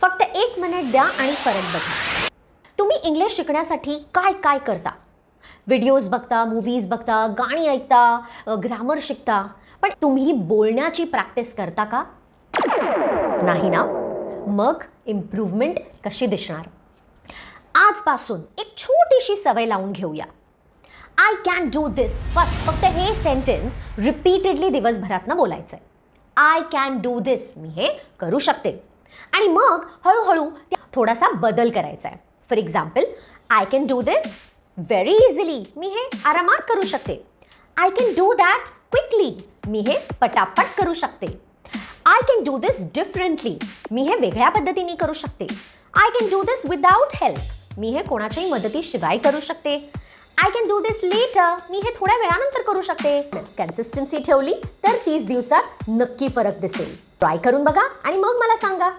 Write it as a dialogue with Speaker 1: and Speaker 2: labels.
Speaker 1: फक्त 1 मिनिट द्या आणि फरक बघा. तुम्ही इंग्लिश शिकण्यासाठी काय काय करता? व्हिडिओज बघता, मूव्हीज बघता, गाणी ऐकता, ग्रामर शिकता, पण तुम्ही बोलण्याची प्रॅक्टिस करता का? नाही ना? मग इम्प्रूव्हमेंट कशी दिसणार? आजपासून एक छोटीशी सवय लावून घेऊया. आय कॅन डू दिस. बस फक्त हे सेंटेन्स रिपीटेडली दिवसभरातनं बोलायचंय. आय कॅन डू दिस. मी हे करू शकते. आणि मग हळूहळू थोडासा बदल करायचा आहे. For example, I can do this very easily. मी हे आरामात करू शकते. I can do that quickly. मी हे पटापट करू शकते. I can do this differently. मी हे वेगळ्या पद्धतीने करू शकते. I can do this without help. मी हे कोणाच्याही मदतीशिवाय करू शकते. I can do this later. मी हे थोड्या वेळानंतर करू शकते. कन्सिस्टन्सी ठेवली तर 30 दिवसात नक्की फरक दिसेल. ट्राय करून बघा आणि मग मला सांगा.